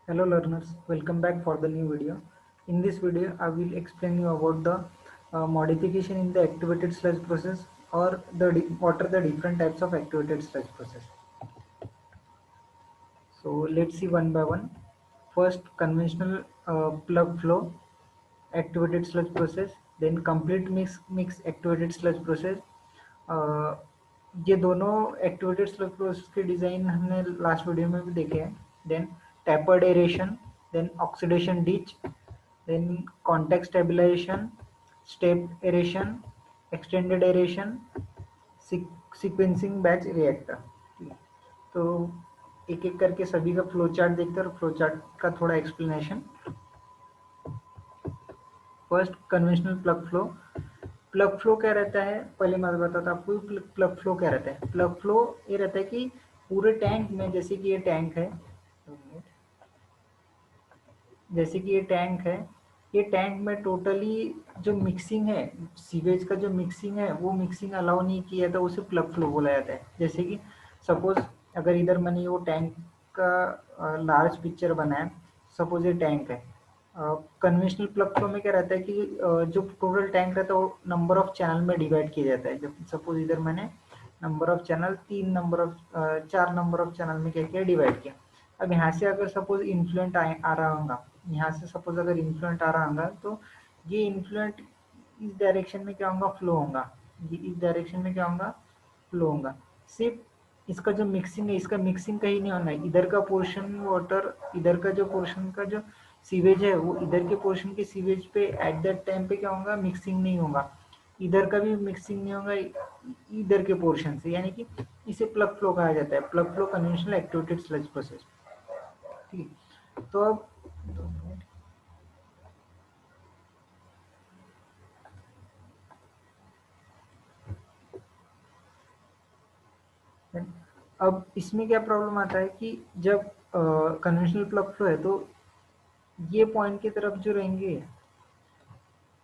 Hello learners, welcome back for the new video. In this video, I will explain you about the modification in the activated sludge process or what are the different types of activated sludge process. So let's see one by one. First, conventional plug flow activated sludge process, then complete mix activated sludge process. अ, ये दोनों activated sludge process के design हमने last video में भी देखे हैं. Then tapered aeration, then oxidation ditch, then contact stabilization, step aeration, extended aeration, sequencing batch reactor. तो एक एक करके सभी का फ्लो चार्ट देखते हैं और फ्लो चार्ट का थोड़ा explanation. First, conventional plug flow क्या रहता है, पहले मैं बताता हूँ आपको. प्लग फ्लो क्या रहता है. प्लग फ्लो ये रहता है कि पूरे टैंक में, जैसे कि ये टैंक है, जैसे कि ये टैंक में टोटली जो मिक्सिंग है, सीवेज का जो मिक्सिंग है, वो मिक्सिंग अलाउ नहीं किया था, उसे प्लग फ्लो बोला जाता है. जैसे कि सपोज अगर इधर मैंने वो टैंक का लार्ज पिक्चर बनाया, सपोज ये टैंक है. कन्वेंशनल प्लग फ्लो में क्या रहता है कि जो टोटल टैंक रहता है वो नंबर ऑफ चैनल में डिवाइड किया जाता है. जब सपोज इधर मैंने number of channel 4 number of channel में क्या किया, डिवाइड किया. अब यहाँ से अगर सपोज इन्फ्लुएंट आ रहा होगा, यहाँ से सपोज अगर इन्फ्लुएंट आ रहा होगा, तो ये इन्फ्लुएंट इस डायरेक्शन में क्या होगा, फ्लो होगा. ये इस डायरेक्शन में क्या होगा, फ्लो होगा. सिर्फ इसका जो मिक्सिंग है, इसका मिक्सिंग कहीं नहीं होना है. इधर का पोर्शन वाटर, इधर का जो पोर्शन का जो सीवेज है, वो इधर के पोर्शन के सीवेज पे एट दैट टाइम पे क्या होगा, मिक्सिंग नहीं होगा. इधर का भी मिक्सिंग नहीं होगा इधर के पोर्शन से, यानी कि इसे प्लग फ्लो कहा जाता है. Plug flow conventional activated sludge process. ठीक है. तो अब अब इसमें क्या प्रॉब्लम आता है कि जब कन्वेंशनल प्लग फ्लो है, तो ये पॉइंट की तरफ जो रहेंगे,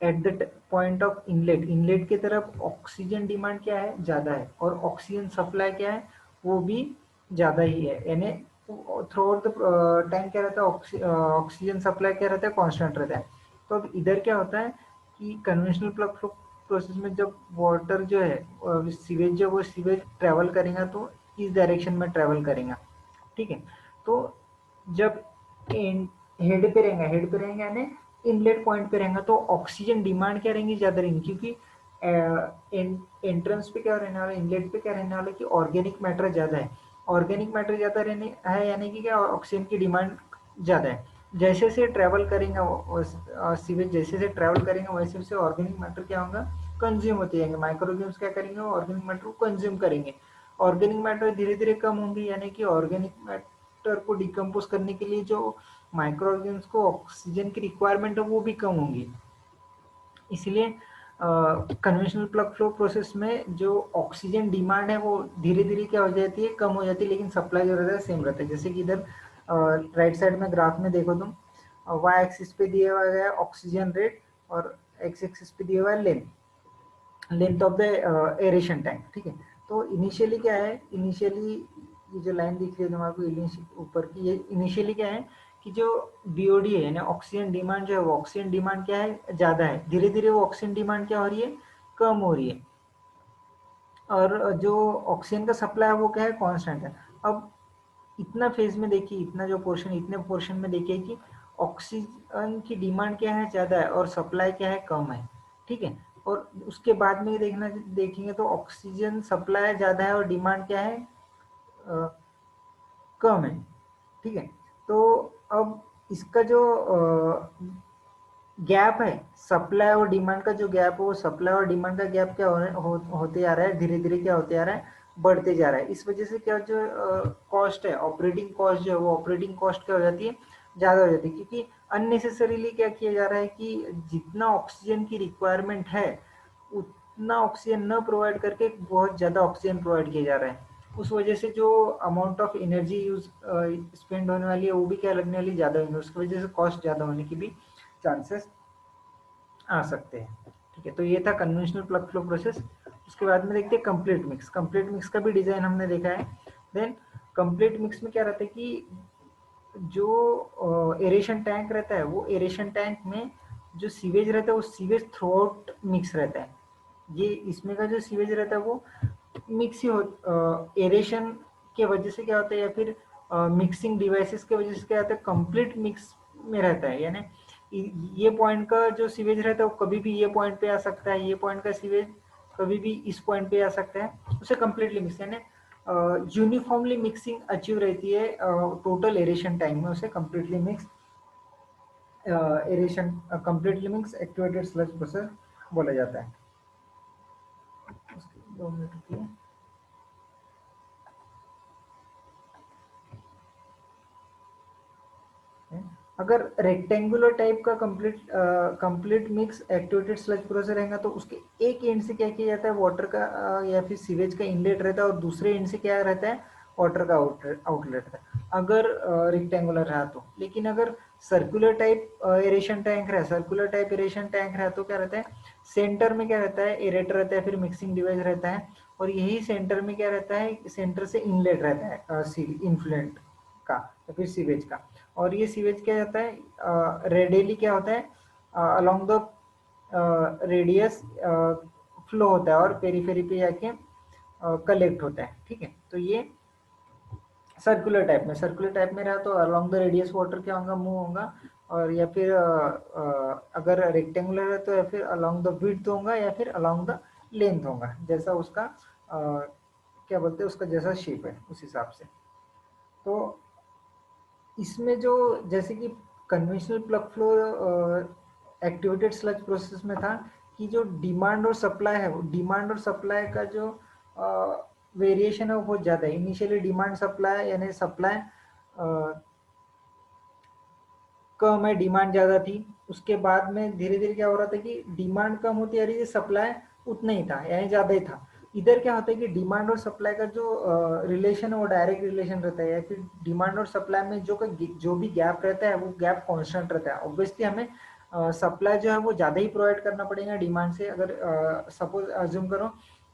at the point of inlet की तरफ ऑक्सीजन डिमांड क्या है, ज़्यादा है, और ऑक्सीजन सप्लाई क्या है, वो भी ज़्यादा ही है. यानी थ्रू आउट द टैंक क्या रहता है, ऑक्सीजन सप्लाई क्या रहता है, कांस्टेंट रहता है. तो अब इधर क्या होता है कि कन्वेंशनल प्लग फ्लो प्रोसेस में जब वाटर जो है, सीवेज जो वो सीवेज ट्रेवल करेगा, तो इस डायरेक्शन में ट्रेवल करेगा. ठीक है. तो जब हेड पे रहेंगे यानी इनलेट पॉइंट पे रहेगा, तो ऑक्सीजन डिमांड क्या रहेंगी, ज़्यादा रहेंगी. क्योंकि एंट्रेंस पे क्या रहने वाला, इनलेट पे क्या रहने वाला कि ऑर्गेनिक मैटर ज़्यादा है. ऑर्गेनिक मैटर ज़्यादा रहने है, यानी कि क्या, ऑक्सीजन की डिमांड ज़्यादा है. जैसे से ट्रैवल करेंगे सीवेज, जैसे से ट्रैवल करेंगे, वैसे वैसे ऑर्गेनिक मैटर क्या होगा, कंज्यूम होते जाएंगे. माइक्रोऑर्गेनिम्स क्या करेंगे, ऑर्गेनिक मैटर को कंज्यूम करेंगे. ऑर्गेनिक मैटर धीरे धीरे कम होंगे, यानी कि ऑर्गेनिक मैटर को डिकम्पोज करने के लिए जो माइक्रो ऑर्गेनिम्स को ऑक्सीजन की रिक्वायरमेंट है, वो भी कम होंगी. इसलिए कन्वेंशनल प्लग फ्लो प्रोसेस में जो ऑक्सीजन डिमांड है, वो धीरे धीरे क्या हो जाती है, कम हो जाती है, लेकिन सप्लाई जो रहता है सेम रहता है. जैसे कि इधर राइट साइड में ग्राफ में देखो तुम, वाई एक्सिस पे दिया हुआ गया ऑक्सीजन रेट, और एक्स एक्सिस पे दिया हुआ है length of the aeration tank. ठीक है. तो इनिशियली क्या है, इनिशियली ये जो लाइन दिख रही है तुम्हारे ऊपर की, ये इनिशियली क्या है कि जो बीओडी है, यानी ऑक्सीजन डिमांड जो है, वो ऑक्सीजन डिमांड क्या है, ज़्यादा है. धीरे धीरे वो ऑक्सीजन डिमांड क्या हो रही है, कम हो रही है. और जो ऑक्सीजन का सप्लाई है, वो क्या है, कांस्टेंट है. अब इतना फेज में देखिए, इतना जो पोर्शन, इतने पोर्शन में देखिए कि ऑक्सीजन की डिमांड क्या है, ज़्यादा है, और सप्लाई क्या है, कम है. ठीक है. और उसके बाद में देखेंगे तो ऑक्सीजन सप्लाई ज़्यादा है और डिमांड क्या है, कम है. ठीक है. तो अब इसका जो गैप है, सप्लाई और डिमांड का जो गैप है, वो सप्लाई और डिमांड का गैप क्या होते जा रहा है, धीरे धीरे क्या होते जा रहा है, बढ़ते जा रहा है. इस वजह से क्या, जो कॉस्ट है, ऑपरेटिंग कॉस्ट जो है, वो ऑपरेटिंग कॉस्ट क्या हो जाती है, ज़्यादा हो जाती है. क्योंकि अननेसेसरीली क्या किया जा रहा है कि जितना ऑक्सीजन की रिक्वायरमेंट है, उतना ऑक्सीजन न प्रोवाइड करके बहुत ज़्यादा ऑक्सीजन प्रोवाइड किया जा रहा है. उस वजह से जो amount of energy use spend होने वाली है, वो भी क्या लगने वाली, ज़्यादा होगी. उसकी वजह से कॉस्ट ज़्यादा होने की भी चांसेस आ सकते हैं. ठीक है. तो ये था कन्वेंशनल प्लग फ्लो प्रोसेस. उसके बाद में देखते हैं कंप्लीट मिक्स. कंप्लीट मिक्स का भी डिज़ाइन हमने देखा है. देन कंप्लीट मिक्स में क्या रहता है कि जो एरेशन टैंक रहता है वो एरेशन टैंक में जो सीवेज रहता है वो सीवेज थ्रू आउट मिक्स रहता है। ये इसमें का जो सीवेज रहता है वो मिक्स ही हो, एरेशन के वजह से क्या होता है या फिर मिक्सिंग डिवाइसेस के वजह से क्या होता है, कंप्लीट मिक्स में रहता है। यानी ये पॉइंट का जो सीवेज रहता है वो कभी भी ये पॉइंट पे आ सकता है, ये पॉइंट का सीवेज कभी भी इस पॉइंट पे आ सकता है, उसे कंप्लीटली मिक्स यानी यूनिफॉर्मली मिक्सिंग अचीव रहती है टोटल एरेशन टाइम में, उसे completely mix aeration completely mix activated sludge process बोला जाता है। 2 मिनट रुकिए। अगर रेक्टेंगुलर टाइप का complete mix activated sludge process रहेगा तो उसके एक एंड से क्या किया जाता है, वाटर का या फिर सीवेज का इनलेट रहता है और दूसरे एंड से क्या रहता है, वाटर का आउटलेट रहता है, अगर रेक्टेंगुलर रहा तो। लेकिन अगर सर्कुलर टाइप एरेशन टैंक रहा, सर्कुलर टाइप एरेशन टैंक रहा तो क्या रहता है, सेंटर में क्या रहता है, एरेटर रहता है, फिर मिक्सिंग डिवाइस रहता है, और यही सेंटर में क्या रहता है, सेंटर से इनलेट रहता है इनफ्लुएंट का या फिर सीवेज का। और ये सीवेज क्या जाता है, रेडियली क्या होता है, अलोंग द रेडियस फ्लो होता है और पेरीफेरी पे जाके कलेक्ट होता है। ठीक है, तो ये सर्कुलर टाइप में रहा तो अलोंग द रेडियस वाटर क्या होगा, मूव होगा, और या फिर अगर रेक्टेंगुलर है तो या फिर अलोंग द विड्थ होगा या फिर अलोंग द लेंथ होगा, जैसा उसका क्या बोलते हैं, उसका जैसा शेप है उस हिसाब से। तो इसमें जो जैसे कि conventional plug flow activated sludge process में था कि जो डिमांड और सप्लाई है, वो डिमांड और सप्लाई का जो वेरिएशन है वो बहुत ज़्यादा है। इनिशियली डिमांड सप्लाई यानी सप्लाई कम है, डिमांड ज़्यादा थी, उसके बाद में धीरे धीरे क्या हो रहा था कि डिमांड कम होती जा रही थी, सप्लाई उतना ही था यानी ज़्यादा ही था। इधर क्या होता है कि डिमांड और सप्लाई का जो रिलेशन है वो डायरेक्ट रिलेशन रहता है, या फिर डिमांड और सप्लाई में जो भी गैप रहता है वो गैप कांस्टेंट रहता है। ऑब्वियसली हमें सप्लाई जो है वो ज़्यादा ही प्रोवाइड करना पड़ेगा डिमांड से। अगर सपोज अज्यूम करो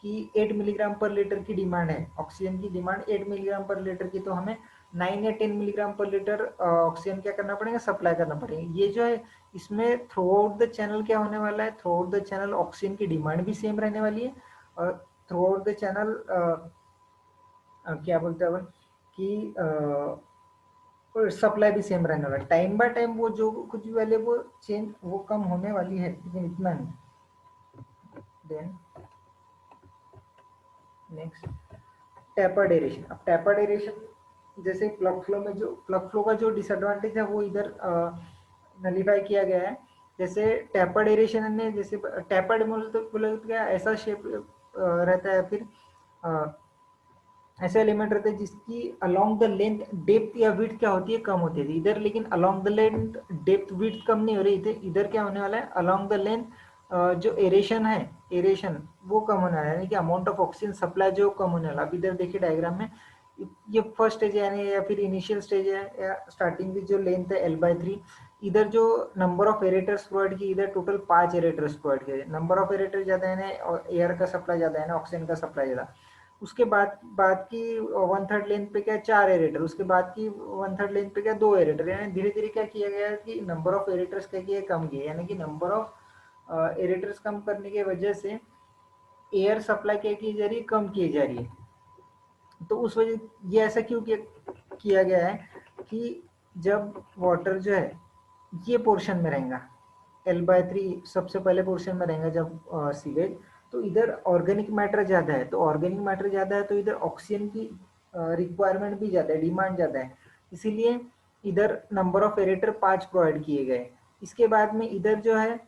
कि 8 मिलीग्राम पर लीटर की डिमांड है, ऑक्सीजन की डिमांड 8 मिलीग्राम पर लीटर की, तो हमें 9 या 10 मिलीग्राम पर लीटर ऑक्सीजन क्या करना पड़ेगा, सप्लाई करना पड़ेगा। ये जो है इसमें थ्रू आउट द चैनल क्या होने वाला है, through out the channel oxygen की डिमांड भी सेम रहने वाली है, और थ्रू आउट द चैनल क्या बोलते हैं अपन कि सप्लाई भी सेम रहने वाला है। टाइम बाय टाइम वो जो कुछ भी वैल्यू वो चेंज वो कम होने वाली है, लेकिन इतना नहीं। Then next tapered aeration. अब टेपर्ड एरेशन जैसे प्लग फ्लो में जो प्लग फ्लो का जो डिसएडवांटेज है वो इधर नलीफाई किया गया है। जैसे टेपर्ड एरेशन में जैसे टेपर्ड बोले तो क्या ऐसा शेप रहता है, फिर ऐसे एलिमेंट रहते हैं जिसकी अलोंग द लेंथ डेप्थ या विड्थ क्या होती है, कम होती है इधर, लेकिन along the length depth width कम नहीं हो रही इधर। इधर क्या होने वाला है, अलोंग द लेंथ जो एरेशन है, एरेशन वो कम होने वाला है, यानी कि अमाउंट ऑफ ऑक्सीजन सप्लाई जो कम होने वाला। अब इधर देखिए डायग्राम में, ये फर्स्ट स्टेज है यानी या फिर इनिशियल स्टेज है, या स्टार्टिंग की जो लेंथ है L/3। इधर जो नंबर ऑफ एरेटर्स प्रोवाइड किए, इधर टोटल 5 एरेटर्स प्रोवाइड किए। नंबर ऑफ एरेटर ज्यादा है ना, और एयर का सप्लाई ज्यादा है ना, ऑक्सीजन का सप्लाई ज्यादा। उसके बाद की 1/3 लेंथ पे क्या 4 एरेटर, उसके बाद की 1/3 लेंथ पे क्या 2 एरेटर, यानी धीरे धीरे क्या किया गया है कि नंबर ऑफ एरेटर्स क्या किए, कम किए, यानी कि नंबर ऑफ एरेटर्स कम करने की वजह से एयर सप्लाई क्या की जा रही है, कम की जा रही है। तो उस वजह ये ऐसा क्यों किया गया है कि जब वाटर जो है ये पोर्शन में रहेगा, L/3 सबसे पहले पोर्शन में रहेगा जब सीवेज, तो इधर ऑर्गेनिक मैटर ज़्यादा है, तो ऑर्गेनिक मैटर ज़्यादा है तो इधर ऑक्सीजन की रिक्वायरमेंट भी ज़्यादा है, डिमांड ज़्यादा है, इसीलिए इधर नंबर ऑफ एरेटर 5 प्रोवाइड किए गए। इसके बाद में इधर जो है,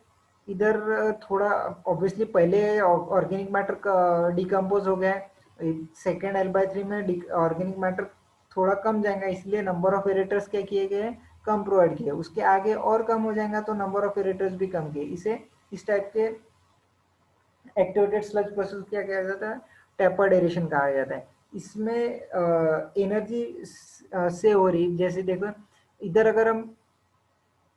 इधर थोड़ा ऑब्वियसली पहले ऑर्गेनिक मैटर डिकम्पोज हो गया है, सेकेंड L/3 में ऑर्गेनिक मैटर थोड़ा कम जाएगा, इसलिए नंबर ऑफ एरेटर्स क्या किए गए, कम प्रोवाइड किए। उसके आगे और कम हो जाएगा तो नंबर ऑफ एरेटर्स भी कम किए। इसे इस टाइप के एक्टिवेटेड स्लज प्रोसेस क्या कहा जाता है, टेपर्ड एरेशन कहा जाता है। इसमें एनर्जी सेव हो रही, जैसे देखो इधर अगर हम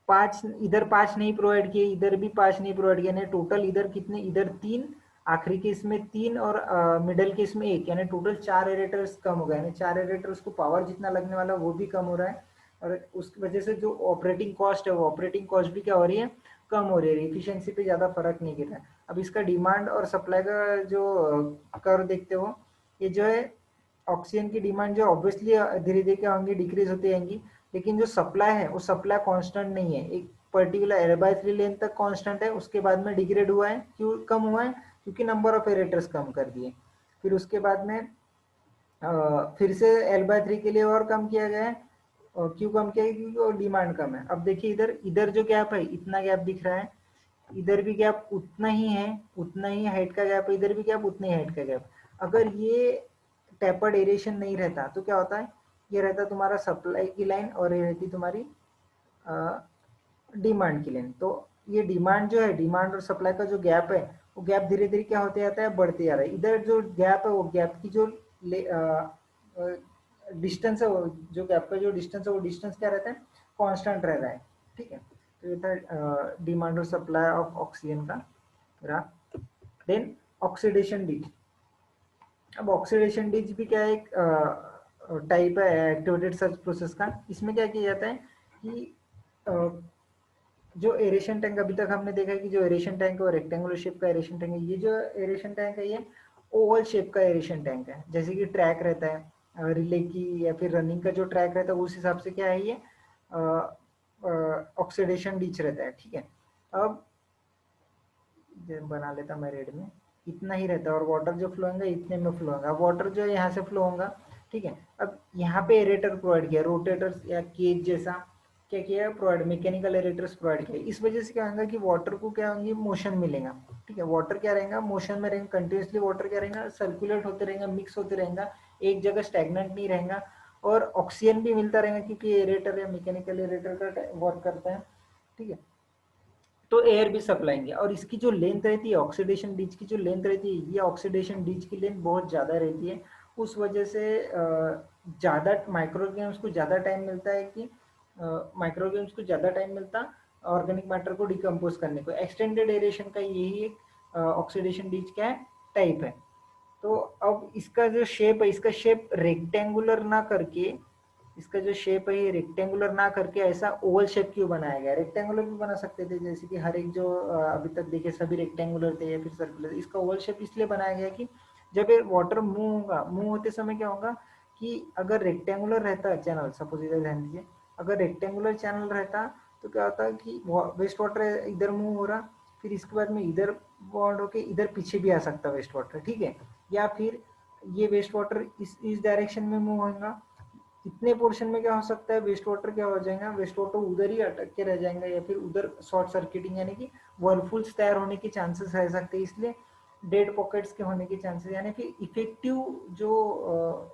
5 इधर 5 नहीं प्रोवाइड किए, इधर भी 5 नहीं प्रोवाइड किए, टोटल इधर कितने, इधर 3, आखिरी के इसमें 3 और मिडल के इसमें 1, यानी टोटल 4 एरेटर्स कम हो गए, यानी 4 एरेटर्स को पावर जितना लगने वाला वो भी कम हो रहा है। और उस वजह से जो ऑपरेटिंग कॉस्ट है वो ऑपरेटिंग कॉस्ट भी क्या हो रही है, कम हो रही है, एफिशिएंसी पे ज़्यादा फर्क नहीं गिर रहा है। अब इसका डिमांड और सप्लाई का जो कर्व देखते हो, ये जो है ऑक्सीजन की डिमांड जो ऑब्वियसली धीरे धीरे क्या होंगी, डिक्रीज होती जाएंगी, लेकिन जो सप्लाई है वो सप्लाई कांस्टेंट नहीं है, एक पर्टिकुलर L/3 लेंथ तक कांस्टेंट है, उसके बाद में डिग्रेड हुआ है, क्यों कम हुआ है, क्योंकि नंबर ऑफ एरेटर्स कम कर दिए, फिर उसके बाद में फिर से L/3 के लिए और कम किया गया है, और क्यों कम किया है, क्योंकि वो डिमांड कम है। अब देखिए इधर इधर जो गैप है इतना गैप दिख रहा है, इधर भी गैप उतना ही है, उतना ही हाइट का गैप है, इधर भी गैप उतनी हाइट का गैप। अगर ये टेपर्ड एरेशन नहीं रहता तो क्या होता है, ये रहता तुम्हारा सप्लाई की लाइन और ये रहती तुम्हारी डिमांड की लाइन। तो ये डिमांड जो है, डिमांड और सप्लाई का जो गैप है वो गैप धीरे धीरे क्या होते जाता है, बढ़ते जा रहा है। इधर जो गैप है वो गैप की जो डिस्टेंस है, वो जो गैप का जो डिस्टेंस है वो डिस्टेंस क्या रहता है, कांस्टेंट रह रहा है। ठीक है, तो ये था डिमांड और सप्लाई ऑफ ऑक्सीजन का ग्राफ। देन ऑक्सीडेशन डीज। अब ऑक्सीडेशन डीज भी क्या है, एक टाइप है एक्टिवेटेड सर्च प्रोसेस का। इसमें क्या किया जाता है कि जो एरेशन टैंक अभी तक हमने देखा है कि जो एरेशन टैंक है वो रेक्टेंगुलर शेप का एरेशन टैंक है। ये जो एरेशन टैंक है ये ओवल शेप का एरेशन टैंक है, जैसे कि ट्रैक रहता है रिले की या फिर रनिंग का जो ट्रैक रहता है उस हिसाब से क्या है ये ऑक्सीडेशन डीच रहता है। ठीक है, अब बना लेता मैं रेड में, इतना ही रहता है, और वाटर जो फ्लो होगा इतने में फ्लो होगा, वाटर जो है यहाँ से फ्लो होगा। ठीक है, अब यहाँ पे एरेटर प्रोवाइड किया, रोटेटर्स या केज जैसा क्या किया प्रोवाइड, मैकेनिकल एरेटर्स प्रोवाइड किया। इस वजह से क्या होगा कि वाटर को क्या होंगे, मोशन मिलेगा। ठीक है, वाटर क्या रहेगा, मोशन में रहेगा, कंटिन्यूसली वाटर क्या रहेगा, सर्कुलेट होते रहेगा, मिक्स होते रहेगा, एक जगह स्टैग्नेंट नहीं रहेगा, और ऑक्सीजन भी मिलता रहेगा क्योंकि एरेटर या मैकेनिकल एरेटर का वर्क करता है। ठीक है, तो एयर भी सप्लाएंगे। और इसकी जो लेंथ रहती है ऑक्सीडेशन डीच की, जो लेंथ रहती है, ये ऑक्सीडेशन डीच की लेंथ बहुत ज़्यादा रहती है, उस वजह से ज़्यादा माइक्रो ऑर्गेनिम्स को ज़्यादा टाइम मिलता है कि माइक्रो ऑर्गेनिम्स को ज़्यादा टाइम मिलता ऑर्गेनिक मैटर को डिकम्पोज करने को। एक्सटेंडेड एरेशन का यही एक ऑक्सीडेशन डीच का टाइप है। तो अब इसका जो शेप है, इसका शेप रेक्टेंगुलर ना करके, इसका जो शेप है ये रेक्टेंगुलर ना करके ऐसा ओवल शेप क्यों बनाया गया। रेक्टेंगुलर भी बना सकते थे, जैसे कि हर एक जो अभी तक देखे सभी रेक्टेंगुलर थे या फिर सर्कुलर। इसका ओवल शेप इसलिए बनाया गया कि जब ये वाटर मूव होगा, मूव होते समय क्या होगा कि अगर रेक्टेंगुलर रहता चैनल, सपोज इधर ध्यान दीजिए, अगर रेक्टेंगुलर चैनल रहता तो क्या होता कि वेस्ट वाटर इधर मूव हो रहा, फिर इसके बाद में इधर बॉन्ड होके इधर पीछे भी आ सकता वेस्ट वाटर। ठीक है, या फिर ये वेस्ट वाटर इस डायरेक्शन में मूव होगा, इतने पोर्शन में क्या हो सकता है, वेस्ट वाटर क्या हो जाएगा, वेस्ट वाटर उधर ही अटक के रह जाएंगे, या फिर उधर शॉर्ट सर्किटिंग यानी कि वर्लफुल्स तैयार होने के चांसेस रह सकते हैं। इसलिए डेड पॉकेट्स के होने के चांसेस, यानी फिर इफेक्टिव जो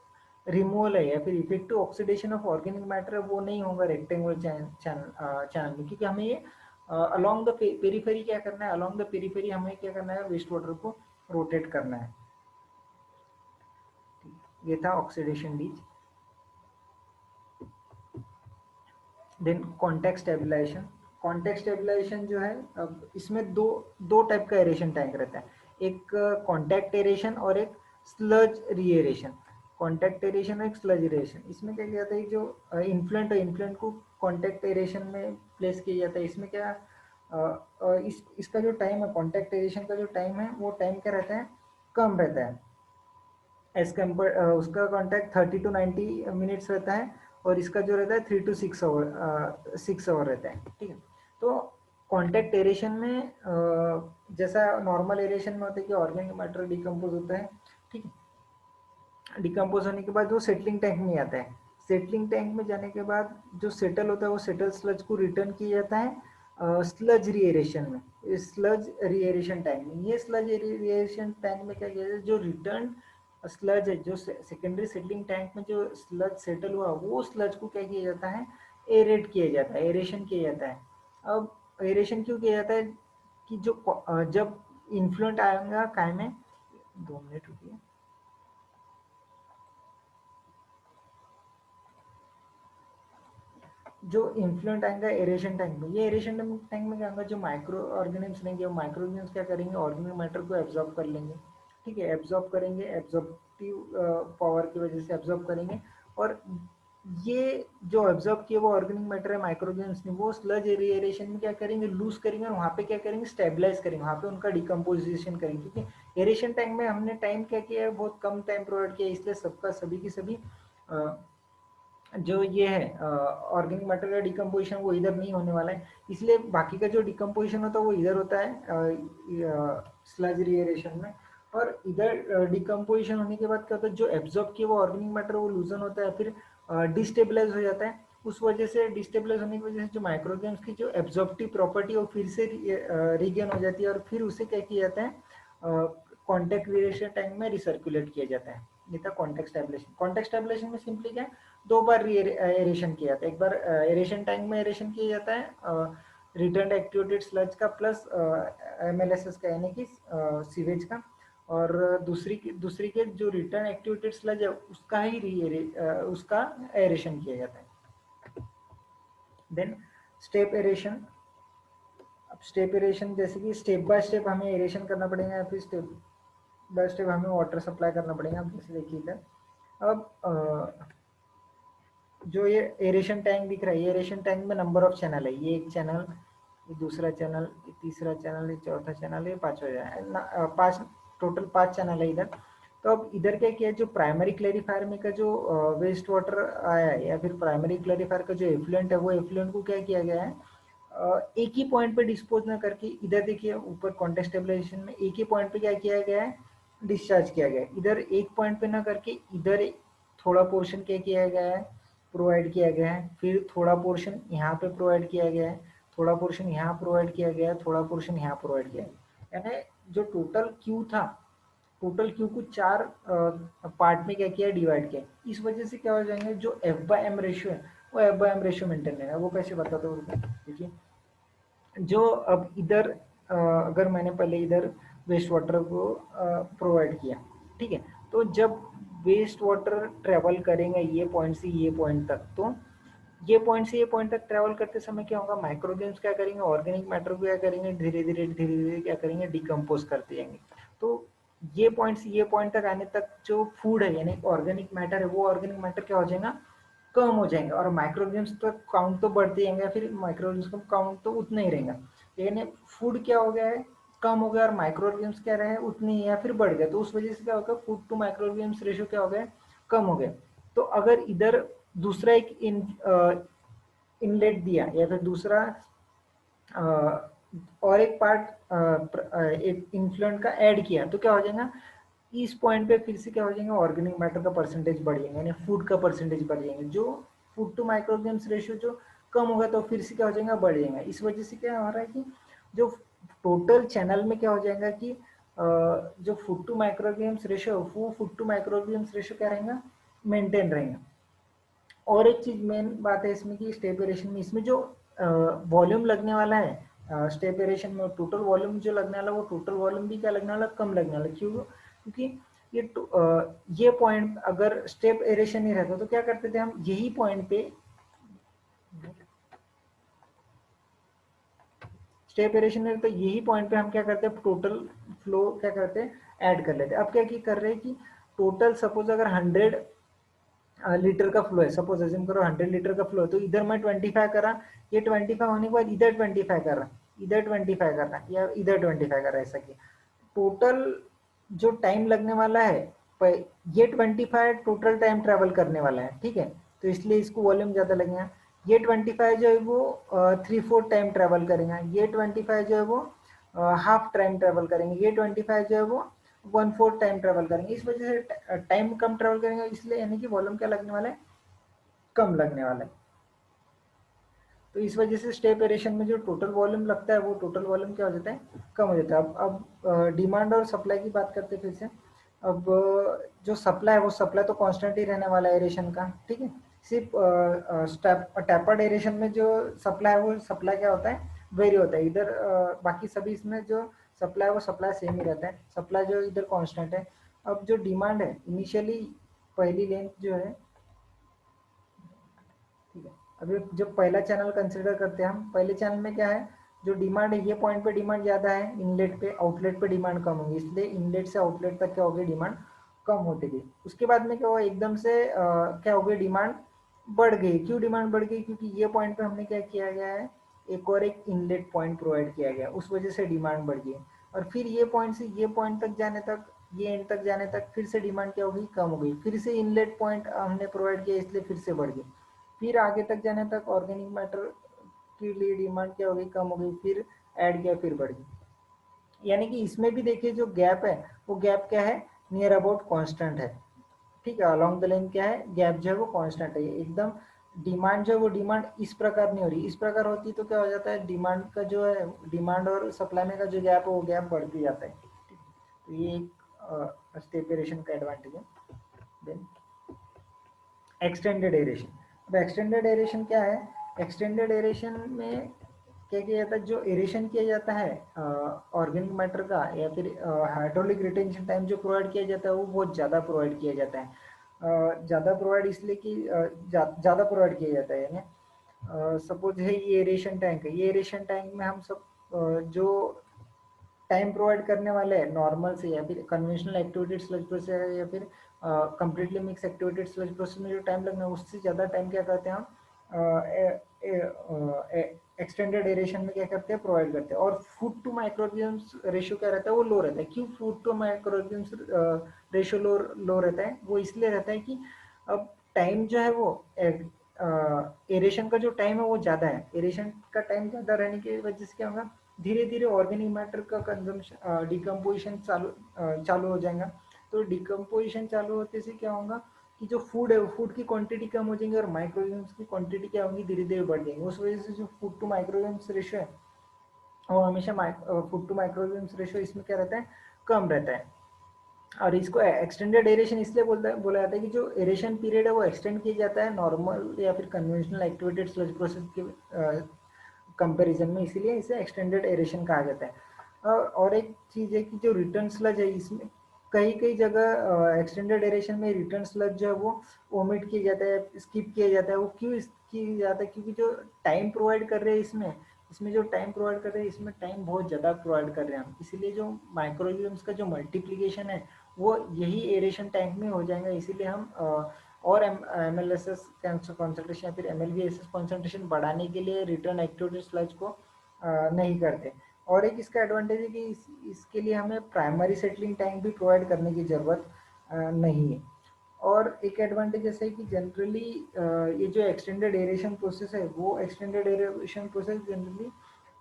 रिमूवल है या फिर effective oxidation of organic matter है वो नहीं होगा रेक्टेंगुलर चैनल में, क्योंकि हमें ये अलोंग द पेरीफेरी क्या करना है, अलोंग द पेरीफेरी हमें क्या करना है, वेस्ट वाटर को रोटेट करना है। ये था oxidation ditch. Then contact stabilization. Contact stabilization जो है, अब इसमें दो दो टाइप का एरेशन टैंक रहता है, एक कॉन्टैक्ट एरेशन और एक स्लज रीएरेशन। कॉन्टैक्ट एरेशन और एक स्लज एरेशन, इसमें क्या किया जाता है, जो इन्फ्लुएंट है, इन्फ्लुएंट को कॉन्टैक्ट एरेशन में प्लेस किया जाता है। इसमें क्या इसका जो टाइम है, कॉन्टैक्ट एरेशन का जो टाइम है वो टाइम क्या रहता है, कम रहता है एज कम्पेयर, उसका कॉन्टैक्ट 30 to 90 मिनट्स रहता है, और इसका जो रहता है 3 to 6 आवर रहता है। ठीक है, तो कॉन्टैक्ट एरेशन में जैसा नॉर्मल एरेशन में होता है कि ऑर्गेनिक मैटर डिकम्पोज होता है। ठीक है, डिकम्पोज होने के बाद वो सेटलिंग टैंक में आता है। सेटलिंग टैंक में जाने के बाद जो सेटल होता है वो सेटल स्लज को रिटर्न किया जाता है स्लज रीएरेशन में, स्लज रीएरेशन टैंक में। ये स्लज रीएरेशन टैंक में क्या किया जाता है, जो रिटर्न स्लज है, जो सेकेंडरी सेटलिंग टैंक में जो स्लज सेटल हुआ वो स्लज को क्या किया जाता है, एरेट किया जाता है, एरेशन किया जाता है। अब एरेशन क्यों किया जाता है कि जो जब इन्फ्लुएंट आएगा काय में, 2 मिनट रुकिए, जो इन्फ्लुएंट आएगा एरेशन टैंक में, ये एरेशन टैंक में क्या होगा, जो माइक्रो ऑर्गेनिम्स रहेंगे वो माइक्रो ऑर्गेनिम्स क्या करेंगे, ऑर्गेनिक मैटर को एब्जॉर्ब कर लेंगे। ठीक है, एब्जॉर्ब करेंगे, एब्जॉर्बिव पावर की वजह से एब्जॉर्ब करेंगे, और ये जो ऑब्जर्व किया वो ऑर्गेनिक मैटर है, माइक्रो ऑर्गेनिज्म्स ने, वो स्लज एरेशन में क्या करेंगे, लूज करेंगे और वहाँ पे क्या करेंगे, स्टेबलाइज करेंगे, वहाँ पे उनका डिकम्पोजिशन करेंगे। क्योंकि एरेशन टैंक में हमने टाइम क्या किया है, बहुत कम टाइम प्रोवाइड किया, इसलिए सबका सभी की सभी जो ये है ऑर्गेनिक मैटर का डिकम्पोजिशन वो इधर नहीं होने वाला है, इसलिए बाकी का जो डिकम्पोजिशन होता है वो इधर होता है स्लज एरेशन में। और इधर डिकम्पोजिशन होने के बाद क्या होता है, जो एब्जॉर्ब किया वो ऑर्गेनिक मैटर वो लूजन होता है, फिर डिस्टेबलाइज हो जाता है। उस वजह से डिस्टेबलाइज होने की वजह से जो माइक्रोऑर्गेनिज्म की जो एब्जॉर्प्टिव प्रॉपर्टी है वो फिर से रीगेन हो जाती है, और फिर उसे क्या किया जाता है, कॉन्टैक्ट रिएक्शन टैंक में रिसर्कुलेट किया जाता है। ये था कॉन्टैक्ट स्टैब्लिशन। कॉन्टैक्ट स्टैब्लिशन में सिंपली क्या है, दो बार एरेशन किया जाता है। एक बार एरेशन टैंक में एरेशन किया जाता है रिटर्न एक्टिवेटेड स्लज का प्लस एमएलएसएस का यानी कि सीवेज का, और दूसरी के जो रिटर्न एक्टिवेटेड स्लज है उसका ही उसका एरेशन किया जाता है। Then step aeration. अब स्टेप एरेशन जैसे कि स्टेप बाय स्टेप हमें एरेशन करना पड़ेगा, या फिर स्टेप बाय स्टेप हमें वाटर सप्लाई करना पड़ेगा। अब जैसे देखिए इधर अब जो ये एरेशन टैंक दिख रहा है, ये एरेशन टैंक में नंबर ऑफ चैनल है, ये एक चैनल, ये दूसरा चैनल, ये तीसरा चैनल, ये चौथा चैनल, ये पांचवा चैनल, पांच, टोटल 5 चैनल है इधर। तो अब इधर क्या किया, जो प्राइमरी क्लैरिफायर में का जो वेस्ट वाटर आया है, या फिर प्राइमरी क्लैरिफायर का जो एफ्लुएंट है, वो एफ्लुएंट को क्या किया गया है, एक ही पॉइंट पे डिस्पोज ना करके, इधर देखिए ऊपर कॉन्टेक्स्ट स्टेबलाइजेशन में एक ही पॉइंट पे क्या किया गया है, डिस्चार्ज किया गया है। इधर एक पॉइंट पे ना करके इधर थोड़ा पोर्शन क्या किया गया है, प्रोवाइड किया गया है, फिर थोड़ा पोर्शन यहाँ पे प्रोवाइड किया गया है, थोड़ा पोर्शन यहाँ प्रोवाइड किया गया है, थोड़ा पोर्शन यहाँ प्रोवाइड किया गया है। यानी जो टोटल क्यू था, टोटल क्यू को 4 पार्ट में क्या किया, डिवाइड किया। इस वजह से क्या हो जाएंगे, जो एफ बाय एम रेशियो है वो F by M ratio maintain रहेगा। वो कैसे बताता हूँ, देखिए जो अब इधर अगर मैंने पहले इधर वेस्ट वाटर को प्रोवाइड किया, ठीक है, तो जब वेस्ट वाटर ट्रेवल करेंगे ये पॉइंट से ये पॉइंट तक, तो ये पॉइंट से ये पॉइंट तक ट्रेवल करते समय क्या होगा, माइक्रोऑर्गेनिज्म क्या करेंगे, ऑर्गेनिक मैटर को क्या करेंगे, धीरे धीरे क्या करेंगे, डिकम्पोज करते जाएंगे। तो ये पॉइंट से ये पॉइंट तक आने तक जो फूड है यानी ऑर्गेनिक मैटर है, वो ऑर्गेनिक मैटर क्या हो जाएगा, कम हो जाएंगे, और माइक्रोऑर्गेनिज्म तो काउंट तो बढ़ते जाएंगे, फिर माइक्रोऑर्गेनिज्म का काउंट तो उतना ही रहेगा। यानी फूड क्या हो गया है, कम हो गया, और माइक्रोऑर्गेनिज्म क्या रहे उतने ही या फिर बढ़ गया। तो उस वजह से क्या होगा, फूड टू माइक्रोऑर्गेनिज्म रेशियो क्या हो गया, कम हो गया। तो अगर इधर दूसरा एक इनलेट दिया, या फिर दूसरा और एक पार्ट एक इन्फ्लुएंट का ऐड किया, तो क्या हो जाएगा, इस पॉइंट पे फिर से क्या हो जाएगा, ऑर्गेनिक मैटर का परसेंटेज बढ़ जाएगा, यानी फूड का परसेंटेज बढ़ जाएगा। जो फूड टू माइक्रोऑर्गेनिज्म रेशियो जो कम होगा तो फिर से क्या हो जाएगा, बढ़ जाएगा। इस वजह से क्या हो रहा है कि जो टोटल चैनल में क्या हो जाएगा कि जो फूड टू माइक्रोऑर्गेनिज्म रेशियो, वो फूड टू माइक्रोऑर्गेनिज्म रेशियो क्या रहेगा, मेंटेन रहेगा। और एक चीज मेन बात है इसमें कि स्टेप एरेशन में, इसमें जो वॉल्यूम लगने वाला है स्टेप एरेशन में, टोटल वॉल्यूम जो लगने वाला है वो टोटल वॉल्यूम भी क्या लगने वाला, कम लगने वाला। क्यों, क्योंकि ये पॉइंट अगर स्टेप एरेशन नहीं रहता तो क्या करते थे हम, यही पॉइंट पे स्टेप एरेशन में रहता, यही पॉइंट पे हम क्या करते हैं, टोटल फ्लो क्या करते हैं, ऐड कर लेते हैं। अब क्या कर रहे हैं कि टोटल सपोज अगर 100 लीटर का फ्लो है, सपोज एज्यूम करो 100 लीटर का फ्लो है, तो इधर मैं 25 करा, ये 25 होने के बाद इधर 25 कर रहा, इधर 25 कर रहा, या इधर 25 कर रहा, ऐसा किया। टोटल जो टाइम लगने वाला है, ये 25 टोटल टाइम ट्रेवल करने वाला है, ठीक है, तो इसलिए इसको वॉल्यूम ज्यादा लगेगा। ये 25 जो है वो 3/4 टाइम ट्रेवल करेगा, ये 25 जो है वो हाफ टाइम ट्रेवल करेंगे, ये 25 जो है वो 1/4 टाइम ट्रेवल करेंगे। इस वजह से टाइम कम ट्रेवल करेंगे, इसलिए यानी कि वॉल्यूम क्या लगने वाला है, कम लगने वाला है। तो इस वजह से स्टेप एरेशन में जो टोटल वॉल्यूम लगता है वो टोटल वॉल्यूम क्या हो जाता है, कम हो जाता है। अब डिमांड और सप्लाई की बात करते हैं फिर से। अब जो सप्लाई है वो सप्लाई तो कांस्टेंट ही रहने वाला है एरेशन का, ठीक है। सिर्फ टैपर्ड एरेशन में जो सप्लाई है वो सप्लाई क्या होता है, वेरी होता है। इधर बाकी सभी इसमें जो सप्लाई है वो सप्लाई सेम ही रहता है, सप्लाई जो इधर कांस्टेंट है। अब जो डिमांड है इनिशियली पहली लेंथ जो है, ठीक है, अभी जब पहला चैनल कंसिडर करते हैं हम, पहले चैनल में क्या है, जो डिमांड है ये पॉइंट पे डिमांड ज़्यादा है, इनलेट पे, आउटलेट पे डिमांड कम होगी, इसलिए इनलेट से आउटलेट तक क्या होगी, डिमांड कम होती गई। उसके बाद में क्या हुआ, एकदम से क्या हो गई, डिमांड बढ़ गई। क्यों डिमांड बढ़ गई? क्योंकि ये पॉइंट पे हमने क्या किया गया है, एक इनलेट पॉइंट प्रोवाइड किया गया, उस वजह से डिमांड बढ़ गई। और फिर ये पॉइंट से ये पॉइंट तक जाने तक, ये एंड तक जाने तक फिर से डिमांड क्या हो गई, कम हो गई। फिर से इनलेट पॉइंट हमने प्रोवाइड किया इसलिए फिर से बढ़ गई। फिर आगे तक जाने तक ऑर्गेनिक मैटर के लिए डिमांड क्या हो गई, कम हो गई। फिर ऐड किया, फिर बढ़ गई। यानी कि इसमें भी देखिए जो गैप है, वो गैप क्या है, नियर अबाउट कांस्टेंट है। ठीक है, अलोंग द लाइन क्या है, गैप जो है वो कांस्टेंट है एकदम। डिमांड जो है वो डिमांड इस प्रकार नहीं हो रही, इस प्रकार होती तो क्या हो जाता है, डिमांड का जो है, डिमांड और सप्लाई में का जो गैप है वो गैप बढ़ती जाता है। तो ये एक स्टेप वेरिएशन का एडवांटेज है। Then extended aeration. अब एक्सटेंडेड एरेशन क्या है, एक्सटेंडेड एरेशन में क्या किया जाता है, जो एरेशन किया जाता है ऑर्गेनिक मैटर का, या फिर हाइड्रोलिक रिटेंशन टाइम जो प्रोवाइड किया जाता है वो बहुत ज़्यादा प्रोवाइड किया जाता है। ज़्यादा प्रोवाइड इसलिए कि ज़्यादा प्रोवाइड किया जाता है, यानी सपोज है ये एरेशन टैंक है, ये एरेशन टैंक में हम सब जो टाइम प्रोवाइड करने वाले हैं नॉर्मल से, या फिर कन्वेंशनल एक्टिविटीज स्लज प्रोसेस है, या फिर completely mix activities sludge process में जो टाइम लगना है उससे ज़्यादा टाइम क्या करते हैं हम एक्सटेंडेड एरेशन में क्या करते हैं, प्रोवाइड करते हैं। और फूड टू माइक्रोऑर्गेनिम्स रेशियो क्या रहता है, वो लो रहता है। क्यों फूड टू माइक्रोऑर्गेनिम्स रेशियो लो रहता है, वो इसलिए रहता है कि अब टाइम जो है वो एरेशन का जो टाइम है वो ज़्यादा है। एरेशन का टाइम ज़्यादा रहने की वजह से क्या होगा, धीरे धीरे ऑर्गेनिक मैटर का कंजम्पशन डिकम्पोजिशन चालू हो जाएगा। तो डिकम्पोजिशन चालू होते से क्या होगा कि जो फूड है, वो फूड की क्वांटिटी कम हो जाएंगी, और माइक्रोऑर्गेनिम्स की क्वांटिटी क्या होगी, धीरे धीरे बढ़ जाएंगी। उस वजह से जो फूड टू माइक्रोऑर्गेनिम्स रेशियो है वो हमेशा फूड टू माइक्रोऑर्गेनिम्स रेशियो इसमें क्या रहता है, कम रहता है। और इसको एक्सटेंडेड एरेशन इसलिए बोला जाता है कि जो एरेशन पीरियड है वो एक्सटेंड किया जाता है नॉर्मल या फिर कन्वेंशनल एक्टिवेटेड स्लज प्रोसेस के कंपैरिजन में, इसीलिए इसे एक्सटेंडेड एरेशन कहा जाता है। और एक चीज़ है कि जो रिटर्न स्लज है, इसमें कई कई जगह एक्सटेंडेड एरेशन में रिटर्न स्लज जो है वो ओमिट किया जाता है, स्किप किया जाता है। वो क्यों किया जाता है, क्योंकि जो टाइम प्रोवाइड कर रहे हैं इसमें, जो टाइम प्रोवाइड कर रहे हैं इसमें टाइम बहुत ज़्यादा प्रोवाइड कर रहे हैं हम, इसीलिए जो माइक्रोऑर्गेनिम्स का जो मल्टीप्लिकेशन है वो यही एरेशन टैंक में हो जाएगा। इसीलिए हम और M L S S concentration या फिर M L V S S concentration बढ़ाने के लिए रिटर्न एक्टिविटी स्लज को नहीं करते। और एक इसका एडवांटेज है कि इसके लिए हमें प्राइमरी सेटलिंग टैंक भी प्रोवाइड करने की ज़रूरत नहीं है। और एक एडवांटेज ऐसा है कि जनरली ये जो एक्सटेंडेड एरेशन प्रोसेस है, वो extended aeration process generally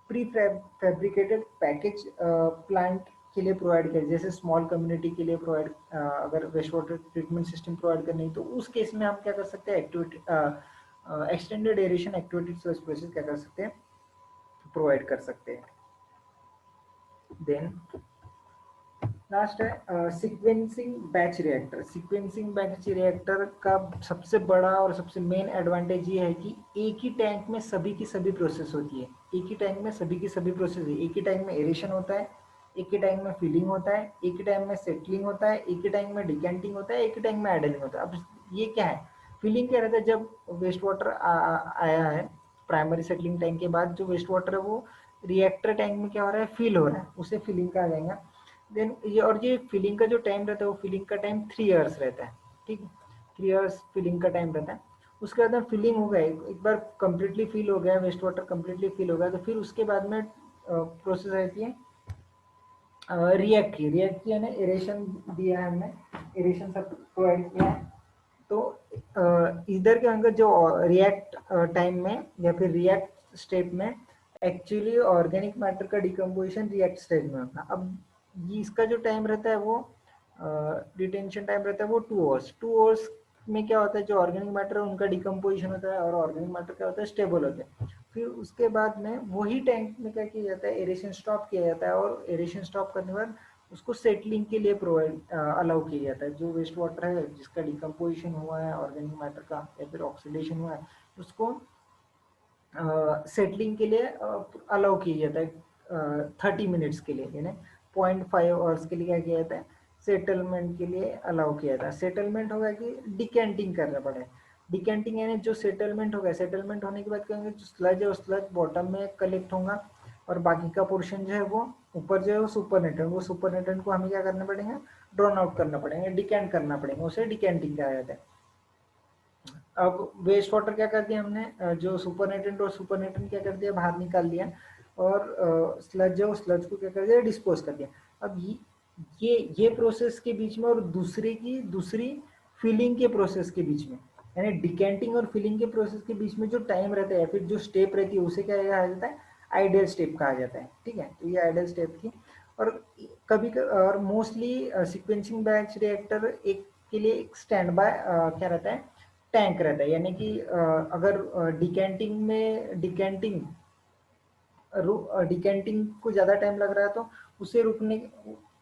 pre fabricated package plant के लिए प्रोवाइड करें, जैसे स्मॉल कम्युनिटी के लिए प्रोवाइड, अगर waste water treatment system provide करनी तो उस केस में हम क्या कर सकते हैं, activity extended aeration activity process क्या कर सकते हैं, प्रोवाइड कर सकते हैं। देन लास्ट है sequencing batch reactor. Sequencing batch reactor का सबसे बड़ा और सबसे मेन एडवांटेज ये है कि एक ही टैंक में सभी की सभी प्रोसेस होती है। एक ही टैंक में सभी की सभी प्रोसेस है। एक ही टैंक में एरेशन होता है, एक ही टैंक में फिलिंग होता है, एक ही टैंक में सेटलिंग होता है, एक ही टैंक में डिकेंटिंग होता है, एक ही टैंक में आइडलिंग होता है। अब ये क्या है, फिलिंग क्या रहता है, जब वेस्ट वाटर आया है प्राइमरी सेटलिंग टैंक के बाद, जो वेस्ट वाटर है वो रिएक्टर टैंक में क्या हो रहा है, फिल हो रहा है, उसे फिलिंग कहा जाएगा। देन ये फिलिंग का जो टाइम रहता है, वो फिलिंग का टाइम 3 आवर्स रहता है। ठीक है, 3 आवर्स फिलिंग का टाइम रहता है। उसके बाद फिलिंग हो गया, एक बार कंप्लीटली फिल हो गया, वेस्ट वाटर कंप्लीटली फिल हो गया, तो फिर उसके बाद में प्रोसेस रहती है रिएक्ट की यानी एरेशन दिया है हमने, एरेशन सब प्रोवाइड किया है। तो इधर के अंदर जो रिएक्ट टाइम में या फिर रिएक्ट स्टेप में, एक्चुअली ऑर्गेनिक मैटर का डिकम्पोजिशन रिएक्ट स्टेज में होता है। अब ये इसका जो टाइम रहता है वो डिटेंशन टाइम रहता है वो 2 आवर्स। 2 आवर्स में क्या होता है, जो ऑर्गेनिक मैटर है उनका डिकम्पोजिशन होता है, और ऑर्गेनिक मैटर क्या होता है, स्टेबल होते हैं। फिर उसके बाद में वही टैंक में क्या किया जाता है, एरेशन स्टॉप किया जाता है, और एरेशन स्टॉप करने के बाद उसको सेटलिंग के लिए प्रोवाइड अलाउ किया जाता है। जो वेस्ट वाटर है जिसका डिकम्पोजिशन हुआ है ऑर्गेनिक मैटर का या फिर ऑक्सीडेशन हुआ है, उसको सेटलिंग के लिए अलाउ किया जाता है 30 मिनट्स के लिए, यानी 0.5 आवर्स के लिए क्या किया जाता है, सेटलमेंट के लिए अलाउ किया जाता है। सेटलमेंट होगा कि डिकेंटिंग करना पड़े। डिकेंटिंग यानी जो सेटलमेंट होगा, सेटलमेंट होने के बाद क्या होगा, जो स्लज है वो स्लज बॉटम में कलेक्ट होगा, और बाकी का पोर्शन जो है वो ऊपर जो है वो सुपर नेटेंट, वो सुपर नेटेंट को हमें क्या करना पड़ेगा, ड्रॉन आउट करना पड़ेगा, डिकेंट करना पड़ेगा, उसे डिकेंटिंग कहा जाता है। अब वेस्ट वाटर क्या कर दिया हमने, जो सुपरनेटेंट और सुपरनेटेंट क्या कर दिया, बाहर निकाल दिया, और स्लज है वो स्लज को क्या कर दिया, डिस्पोज कर दिया। अब ये प्रोसेस के बीच में और दूसरी फिलिंग के प्रोसेस के बीच में, यानी डिकेंटिंग और फिलिंग के प्रोसेस के बीच में जो टाइम रहता है या फिर जो स्टेप रहती है उसे क्या कहा जाता है, आइडियल स्टेप कहा जाता है। ठीक है, तो ये आइडियल स्टेप थी। और और मोस्टली सीक्वेंसिंग बैच रिएक्टर एक के लिए एक स्टैंड बाय क्या रहता है, टैंक रहता है। यानी कि अगर डिकेंटिंग को ज़्यादा टाइम लग रहा है तो उसे रुकने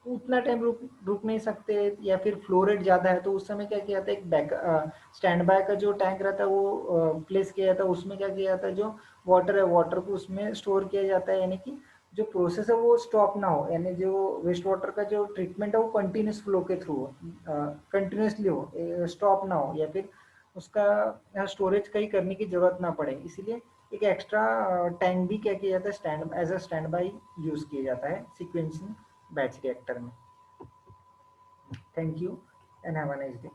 उतना टाइम रुक नहीं सकते, या फिर फ्लो रेट ज़्यादा है तो उस समय क्या किया जाता है, एक बैक स्टैंड बाय का जो टैंक रहता है वो प्लेस किया जाता है। उसमें क्या किया जाता है, जो वाटर है वाटर को उसमें स्टोर किया जाता है, यानी कि जो प्रोसेस है वो स्टॉप ना हो, यानी जो वेस्ट वाटर का जो ट्रीटमेंट है वो कंटिन्यूस फ्लो के थ्रू हो, कंटिन्यूसली हो, स्टॉप ना हो, या फिर उसका स्टोरेज कहीं करने की जरूरत ना पड़े। इसीलिए एक एक्स्ट्रा टैंक भी क्या किया जाता है, stand as a standby use किया जाता है सीक्वेंसिंग बैच रिएक्टर में। Thank you and have a nice day.